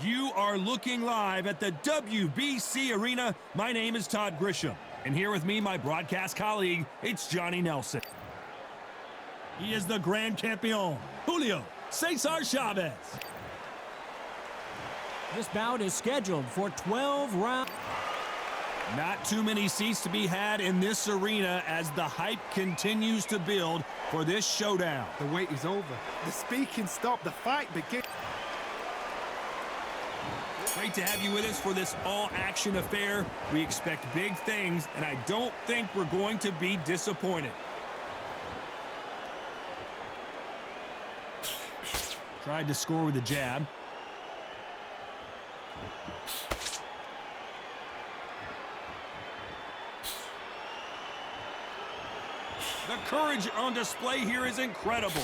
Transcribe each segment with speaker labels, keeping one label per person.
Speaker 1: You are looking live at the WBC Arena. My name is Todd Grisham, and here with me, my broadcast colleague, it's Johnny Nelson. He is the Grand Campeon, Julio Cesar Chávez.
Speaker 2: This bout is scheduled for 12 rounds.
Speaker 1: Not too many seats to be had in this arena as the hype continues to build for this showdown.
Speaker 3: The wait is over. The speaking stopped. The fight begins.
Speaker 1: Great to have you with us for this all-action affair. We expect big things, and I don't think we're going to be disappointed. Tried to score with a jab. The courage on display here is incredible.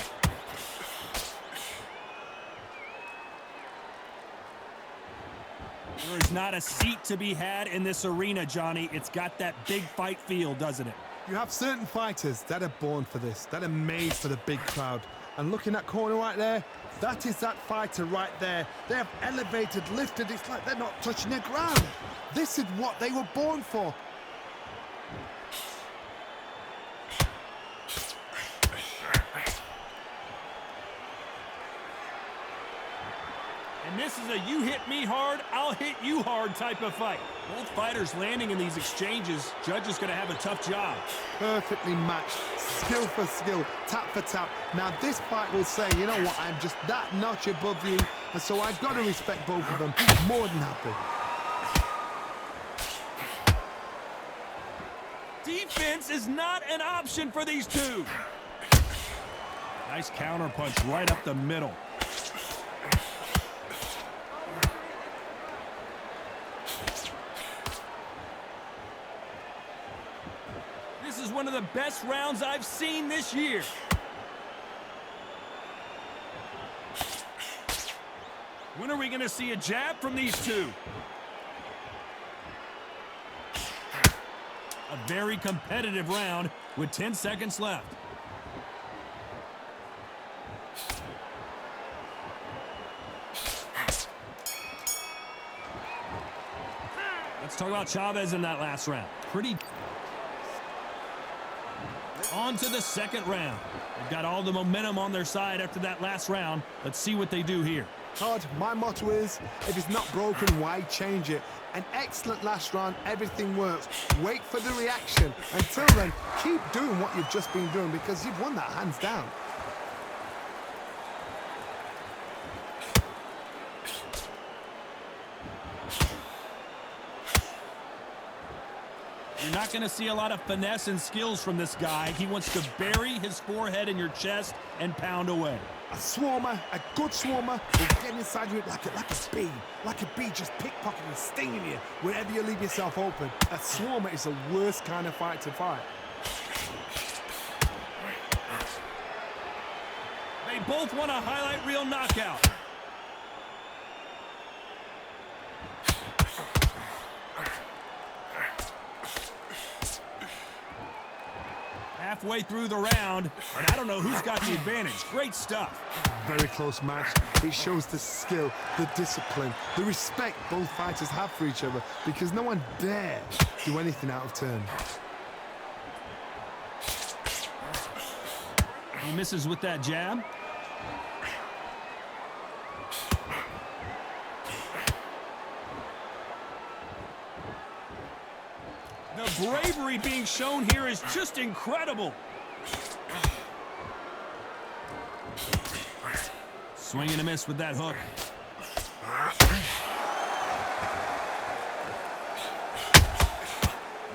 Speaker 1: There is not a seat to be had in this arena, Johnny. It's got that big fight feel, doesn't it?
Speaker 3: You have certain fighters that are born for this, that are made for the big crowd. And looking at corner right there, that is that fighter right there. They have elevated, lifted. It's like they're not touching the ground. This is what they were born for.
Speaker 1: And this is a you hit me hard, I'll hit you hard type of fight. Both fighters landing in these exchanges. Judge is going to have a tough job.
Speaker 3: Perfectly matched, skill for skill, tap for tap. Now this fight will say, you know what, I'm just that notch above you, and so I've got to respect both of them. More than happy.
Speaker 1: Defense is not an option for these two. Nice counter punch right up the middle. This is one of the best rounds I've seen this year. When are we going to see a jab from these two? A very competitive round with 10 seconds left. Let's talk about Chávez in that last round. On to the second round. They've got all the momentum on their side after that last round. Let's see what they do here.
Speaker 3: Todd, my motto is, if it's not broken, why change it? An excellent last round, everything works. Wait for the reaction. Until then, keep doing what you've just been doing because you've won that hands down.
Speaker 1: You're not going to see a lot of finesse and skills from this guy. He wants to bury his forehead in your chest and pound away.
Speaker 3: A swarmer, a good swarmer, will get inside you like a bee just pickpocketing, stinging you wherever you leave yourself open. A swarmer is the worst kind of fight to fight.
Speaker 1: They both want a highlight reel knockout. Halfway through the round, and I don't know who's got the advantage. Great stuff.
Speaker 3: Very close match. It shows the skill, the discipline, the respect both fighters have for each other because no one dare do anything out of turn.
Speaker 1: He misses with that jab. The bravery being shown here is just incredible. Swing and a miss with that hook.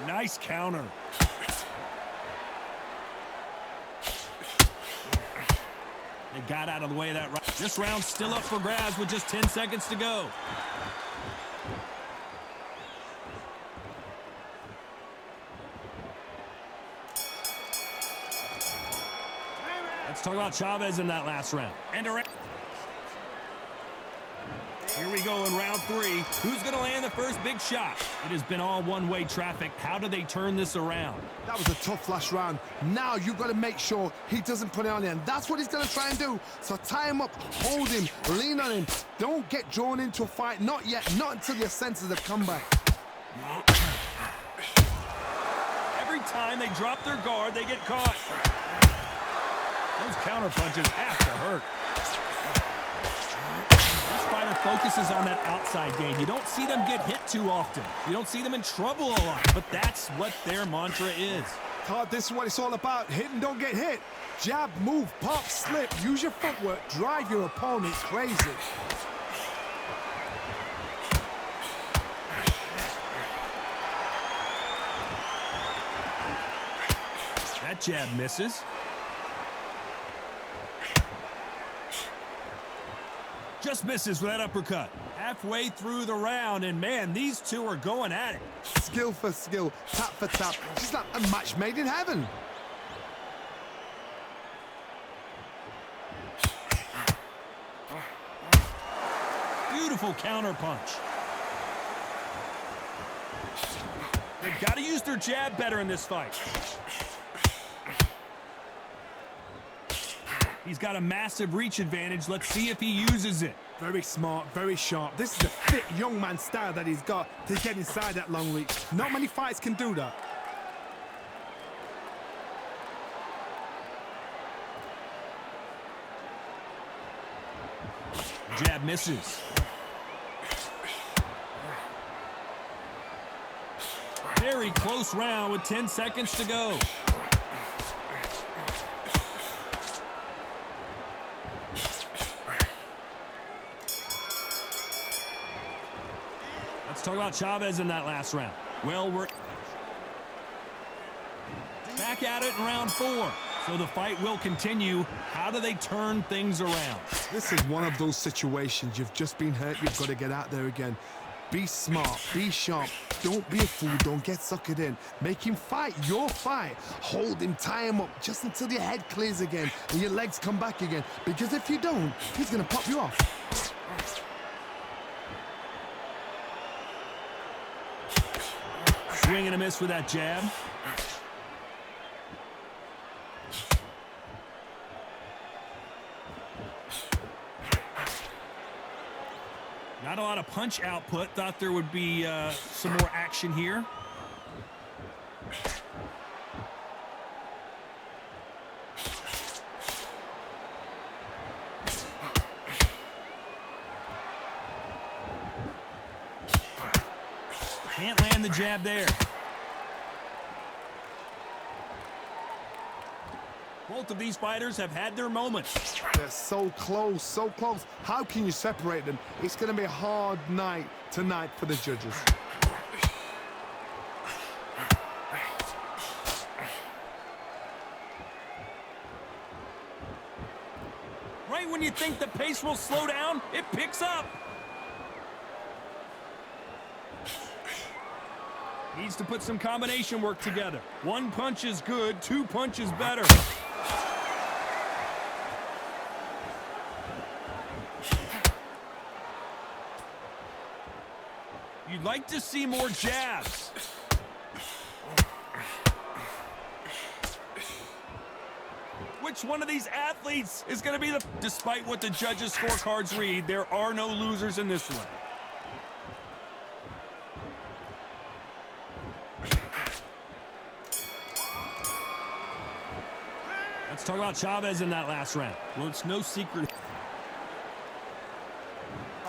Speaker 1: Nice counter. They got out of the way of that right. This round's still up for grabs with just 10 seconds to go. Let's talk about Chávez in that last round. And Here we go in round 3. Who's going to land the first big shot? It has been all one-way traffic. How do they turn this around?
Speaker 3: That was a tough last round. Now you've got to make sure he doesn't put it on you, and that's what he's going to try and do. So tie him up, hold him, lean on him. Don't get drawn into a fight. Not yet. Not until your senses have come back.
Speaker 1: Every time they drop their guard, they get caught. Those counter punches have to hurt. This fighter focuses on that outside game. You don't see them get hit too often. You don't see them in trouble a lot, but that's what their mantra is.
Speaker 3: Todd, this is what it's all about. Hit and don't get hit. Jab, move, pop, slip. Use your footwork. Drive your opponent crazy.
Speaker 1: That jab misses. Just misses with that uppercut. Halfway through the round, and man, these two are going at it.
Speaker 3: Skill for skill, tap for tap. Just like a match made in heaven.
Speaker 1: Beautiful counter punch. They've got to use their jab better in this fight. He's got a massive reach advantage. Let's see if he uses it.
Speaker 3: Very smart, very sharp. This is the fit young man style that he's got to get inside that long reach. Not many fights can do that.
Speaker 1: Jab misses. Very close round with 10 seconds to go. Let's talk about Chávez in that last round. Well, we're back at it in round 4. So the fight will continue. How do they turn things around?
Speaker 3: This is one of those situations. You've just been hurt. You've got to get out there again. Be smart. Be sharp. Don't be a fool. Don't get suckered in. Make him fight your fight. Hold him. Tie him up just until your head clears again and your legs come back again. Because if you don't, he's going to pop you off.
Speaker 1: Swing and a miss with that jab. Not a lot of punch output. Thought there would be some more action here. Can't land the jab there. Both of these fighters have had their moments.
Speaker 3: They're so close, so close. How can you separate them? It's going to be a hard night tonight for the judges.
Speaker 1: Right when you think the pace will slow down, it picks up. Needs to put some combination work together. One punch is good, 2 punches better. You'd like to see more jabs. Which one of these athletes is going to be the... Despite what the judges' scorecards read, there are no losers in this one. Let's talk about Chávez in that last round. Well, it's no secret.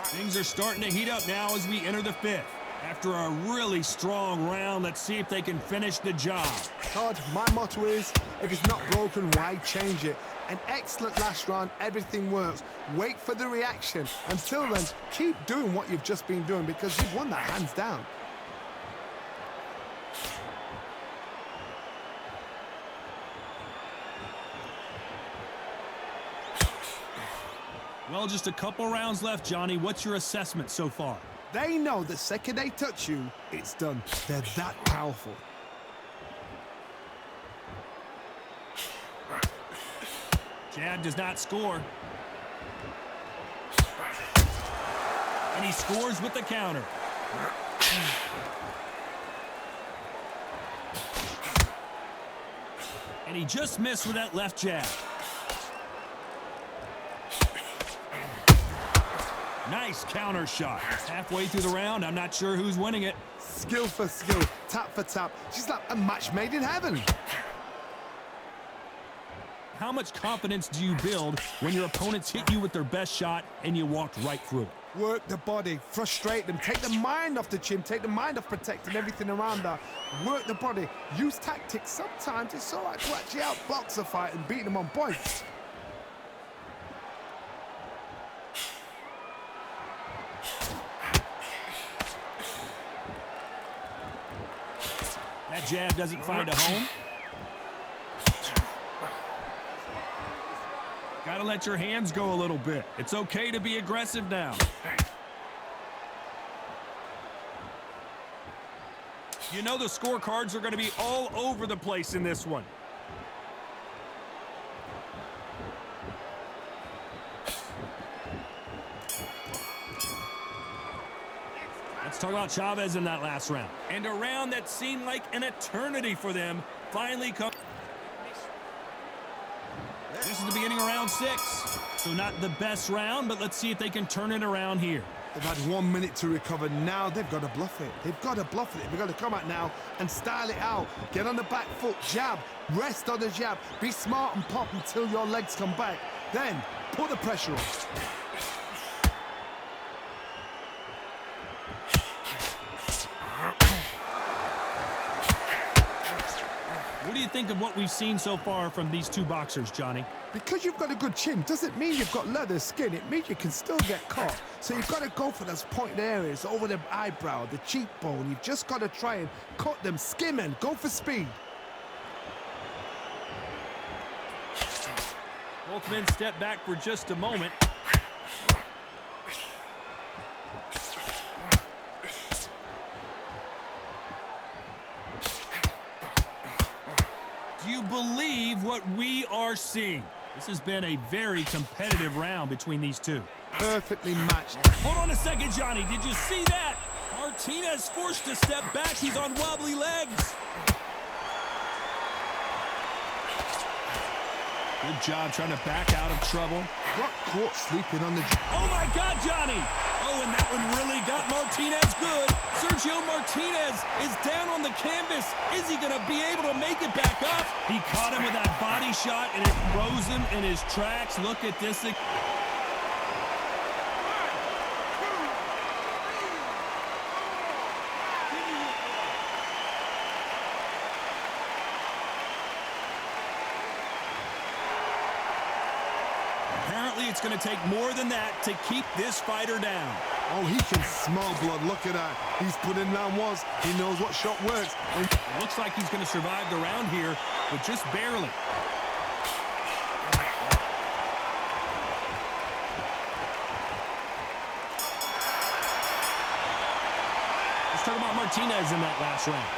Speaker 1: Things are starting to heat up now as we enter the 5th. After a really strong round, let's see if they can finish the job.
Speaker 3: Todd, my motto is, if it's not broken, why change it? An excellent last round, everything works. Wait for the reaction. Until then, keep doing what you've just been doing because you've won that hands down.
Speaker 1: Well, just a couple rounds left, Johnny. What's your assessment so far?
Speaker 3: They know the second they touch you, it's done. They're that powerful.
Speaker 1: Jab does not score. And he scores with the counter. And he just missed with that left jab. Nice counter shot. Halfway through the round, I'm not sure who's winning it.
Speaker 3: Skill for skill, tap for tap. She's like a match made in heaven.
Speaker 1: How much confidence do you build when your opponents hit you with their best shot and you walked right through it?
Speaker 3: Work the body, frustrate them, take the mind off the chin, take the mind off protecting everything around her. Work the body, use tactics. Sometimes it's all right to actually outbox a fight and beat them on points.
Speaker 1: That jab doesn't find a home. Gotta let your hands go a little bit. It's okay to be aggressive now. You know the scorecards are going to be all over the place in this one. Let's talk about Chávez in that last round. And a round that seemed like an eternity for them finally comes. This is the beginning of round 6. So not the best round, but let's see if they can turn it around here.
Speaker 3: They've had 1 minute to recover. Now they've got to bluff it. They've got to bluff it. They've got to come out now and style it out. Get on the back foot, jab, rest on the jab. Be smart and pop until your legs come back. Then put the pressure on.
Speaker 1: What do you think of what we've seen so far from these two boxers, Johnny?
Speaker 3: Because you've got a good chin doesn't mean you've got leather skin. It means you can still get caught. So you've got to go for those pointed areas, over the eyebrow, the cheekbone. You've just got to try and cut them, skim and go for speed.
Speaker 1: Both men step back for just a moment. Do you believe what we are seeing? This has been a very competitive round between these two.
Speaker 3: Perfectly matched.
Speaker 1: Hold on a second, Johnny. Did you see that? Martínez forced to step back. He's on wobbly legs. Good job trying to back out of trouble.
Speaker 3: Got caught sleeping on the...
Speaker 1: Oh, my God, Johnny. Oh, and that one really got Martínez good. Sergio Martínez is down on the canvas. Is he going to be able to make it back up? He caught him with that body shot, and it froze him in his tracks. Look at this. Apparently, it's going to take more than that to keep this fighter down.
Speaker 3: Oh, he can smell blood. Look at that. He's put in round once. He knows what shot works. And
Speaker 1: it looks like he's going to survive the round here, but just barely. Let's talk about Martínez in that last round.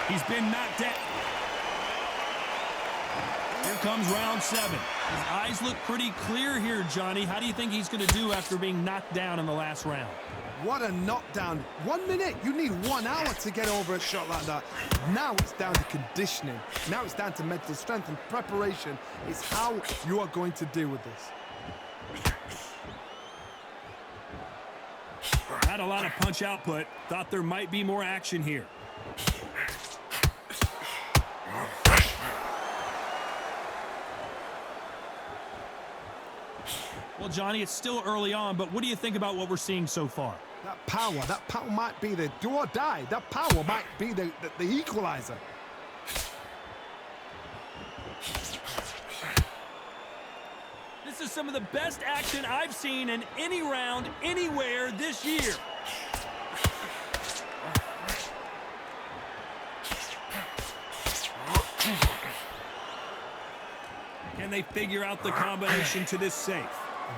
Speaker 1: He's been knocked down. Here comes round 7. His eyes look pretty clear here, Johnny. How do you think he's going to do after being knocked down in the last round?
Speaker 3: what a knockdown. 1 minute, you need 1 hour to get over a shot like that. Now it's down to conditioning. Now it's down to mental strength and preparation. It's how you are going to deal with this.
Speaker 1: Had a lot of punch output. Thought there might be more action here. Well, Johnny, it's still early on, but what do you think about what we're seeing so far?
Speaker 3: That power might be the do or die. That power might be the equalizer.
Speaker 1: This is some of the best action I've seen in any round, anywhere this year. Can they figure out the combination to this safe?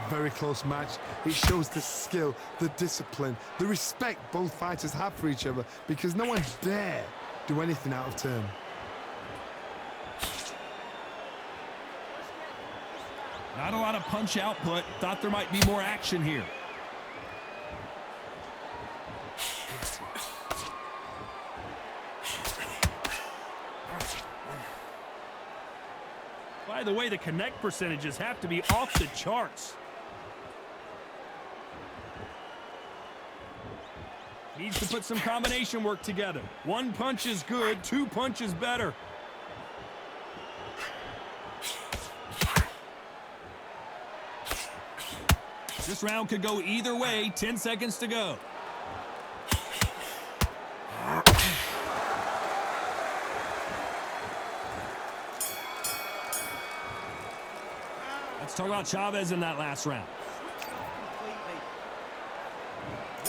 Speaker 3: Very close match. It shows the skill, the discipline, the respect both fighters have for each other, because no one dare do anything out of turn.
Speaker 1: Not a lot of punch output. Thought there might be more action here. By the way, the connect percentages have to be off the charts. Needs to put some combination work together. One punch is good, two punches better. This round could go either way. 10 seconds to go. Let's talk about Chávez in that last round.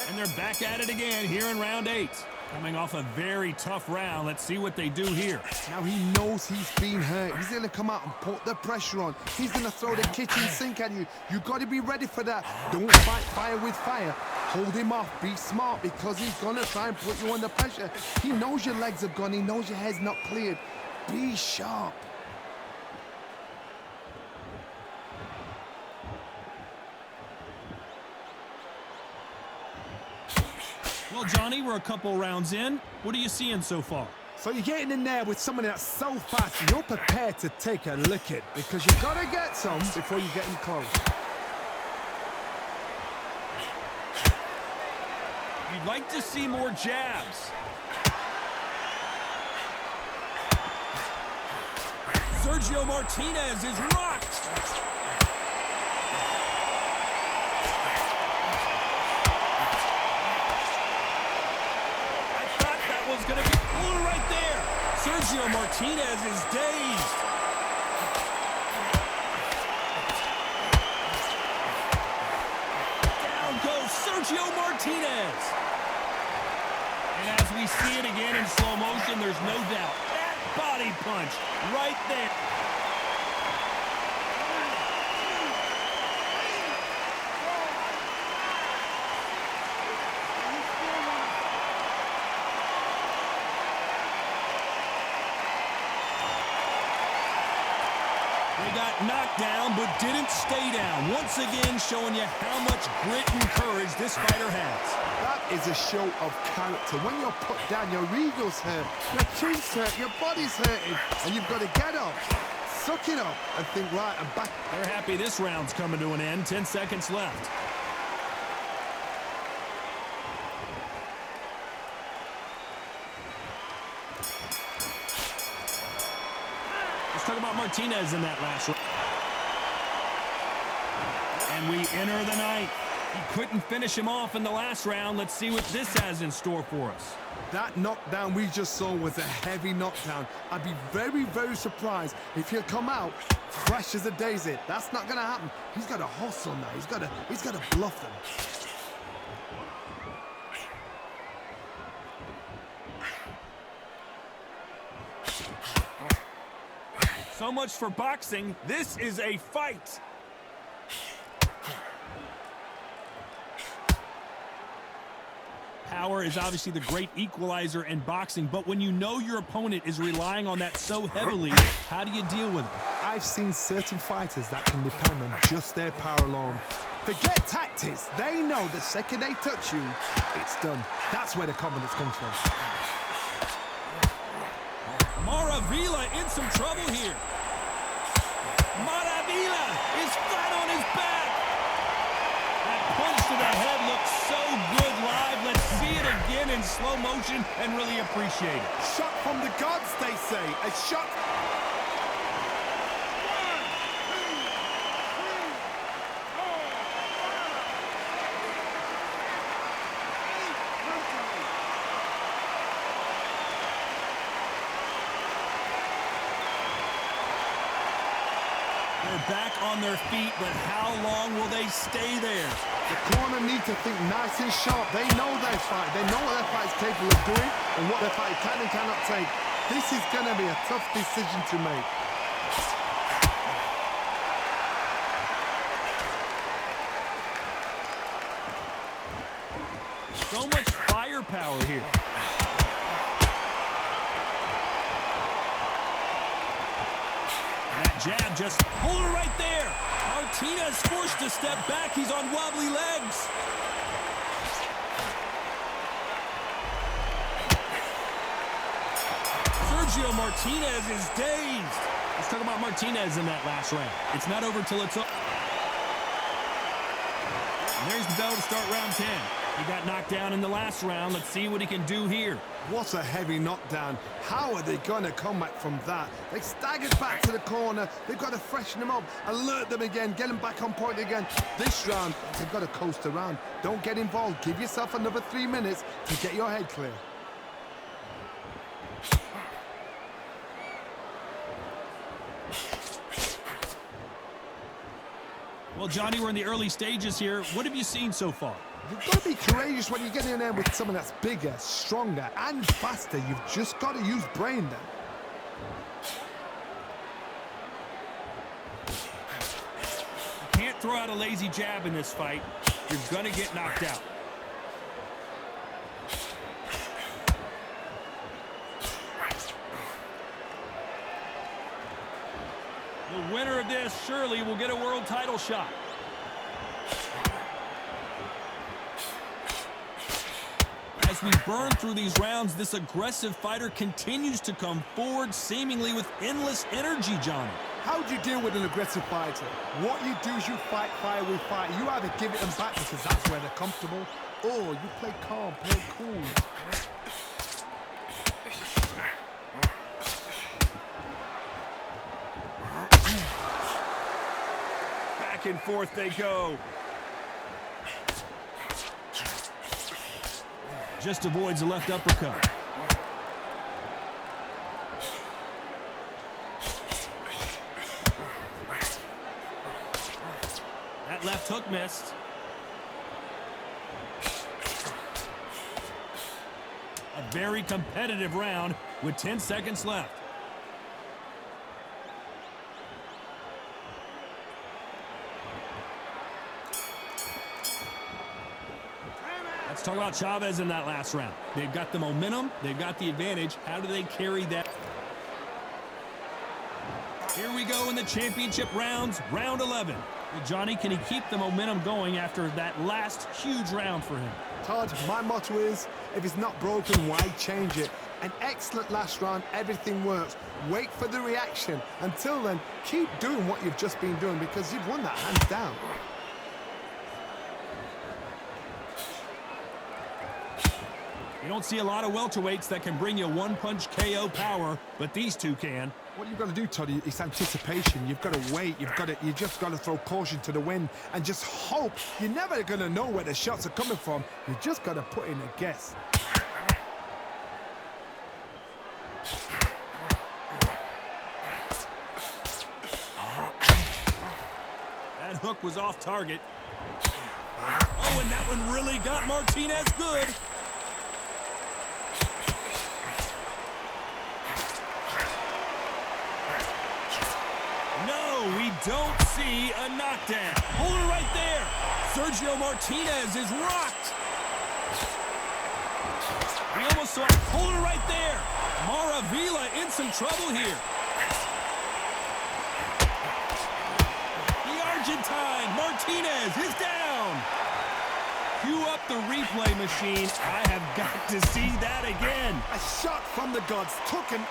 Speaker 1: And they're back at it again here in round 8. Coming off a very tough round. Let's see what they do here.
Speaker 3: Now he knows he's been hurt. He's going to come out and put the pressure on. He's going to throw the kitchen sink at you. You've got to be ready for that. Don't fight fire with fire. Hold him off. Be smart because he's going to try and put you under pressure. He knows your legs are gone. He knows your head's not cleared. Be sharp.
Speaker 1: Well, Johnny, we're a couple rounds in. What are you seeing so far?
Speaker 3: So you're getting in there with someone that's so fast, you're prepared to take a licking because you've got to get some before you get in close.
Speaker 1: You'd like to see more jabs. Sergio Martínez is rocked. Was going to be right there. Sergio Martínez is dazed. Down goes Sergio Martínez. And as we see it again in slow motion, there's no doubt. That body punch right there. They got knocked down, but didn't stay down. Once again, showing you how much grit and courage this fighter has.
Speaker 3: That is a show of character. When you're put down, your ego's hurt, your chin's hurt, your body's hurting, and you've got to get up, suck it up, and think, right, I'm back.
Speaker 1: They're happy this round's coming to an end. 10 seconds left. Let's talk about Martínez in that last round. And we enter the ninth. He couldn't finish him off in the last round. Let's see what this has in store for us.
Speaker 3: That knockdown we just saw was a heavy knockdown. I'd be very, very surprised if he'll come out fresh as a daisy. That's not going to happen. He's got to hustle now. He's got to bluff them.
Speaker 1: So much for boxing. This is a fight. Power is obviously the great equalizer in boxing, but when you know your opponent is relying on that so heavily, how do you deal with it?
Speaker 3: I've seen certain fighters that can depend on just their power alone. Forget tactics. They know the second they touch you, it's done. That's where the confidence comes from.
Speaker 1: Maravilla in some trouble here. Maravilla is flat on his back. That punch to the head looks so good live. Let's see it again in slow motion and really appreciate it.
Speaker 3: Shot from the gods, they say. A shot.
Speaker 1: They're back on their feet, but how long will they stay there?
Speaker 3: The corner need to think nice and sharp. They know their fight. They know what their fight is capable of doing and what their fight can and cannot take. This is going to be a tough decision to make.
Speaker 1: So much firepower here. That jab just pulled her right there. Martínez forced to step back. He's on wobbly legs. Sergio Martínez is dazed.
Speaker 2: Let's talk about Martínez in that last round. It's not over till it's over. And there's the bell to start round 10. He got knocked down in the last round. Let's see what he can do here.
Speaker 3: What a heavy knockdown. How are they going to come back from that? They staggered back to the corner. They've got to freshen them up, alert them again, get them back on point again. This round, they've got to coast around. Don't get involved. Give yourself another 3 minutes to get your head clear.
Speaker 2: Well, Johnny, we're in the early stages here. What have you seen so far?
Speaker 3: You've got to be courageous when you get in there with someone that's bigger, stronger, and faster. You've just got to use brain then.
Speaker 2: You can't throw out a lazy jab in this fight. You're going to get knocked out. The winner of this surely will get a world title shot. As we burn through these rounds, this aggressive fighter continues to come forward, seemingly with endless energy, Johnny.
Speaker 3: How do you deal with an aggressive fighter? What you do is you fight fire with fire. You either give it them back because that's where they're comfortable, or you play calm, play cool.
Speaker 2: Back and forth they go. Just avoids a left uppercut. That left hook missed. A very competitive round with 10 seconds left. Let's talk about Chávez in that last round. They've got the momentum. They've got the advantage. How do they carry that? Here we go in the championship rounds, round 11. Well, Johnny, can he keep the momentum going after that last huge round for him?
Speaker 3: Todd, my motto is, if it's not broken, why change it? An excellent last round, everything works. Wait for the reaction. Until then, keep doing what you've just been doing because you've won that hands down.
Speaker 2: You don't see a lot of welterweights that can bring you one-punch KO power, but these two can.
Speaker 3: What you've got to do, Toddy, is anticipation. You've got to wait. You just got to throw caution to the wind and just hope. You're never going to know where the shots are coming from. You just got to put in a guess.
Speaker 2: That hook was off target. Oh, and that one really got Martínez good. We don't see a knockdown. Hold it right there. Sergio Martínez is rocked. We almost saw it. Hold it right there. Maravilla in some trouble here. The Argentine, Martínez, is down. Cue up the replay machine. I have got to see that again.
Speaker 3: A shot from the gods took him.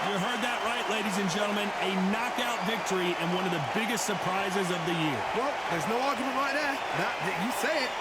Speaker 2: You heard that right, ladies and gentlemen. A knockout victory and one of the biggest surprises of the year.
Speaker 3: Well, there's no argument right there. You say it.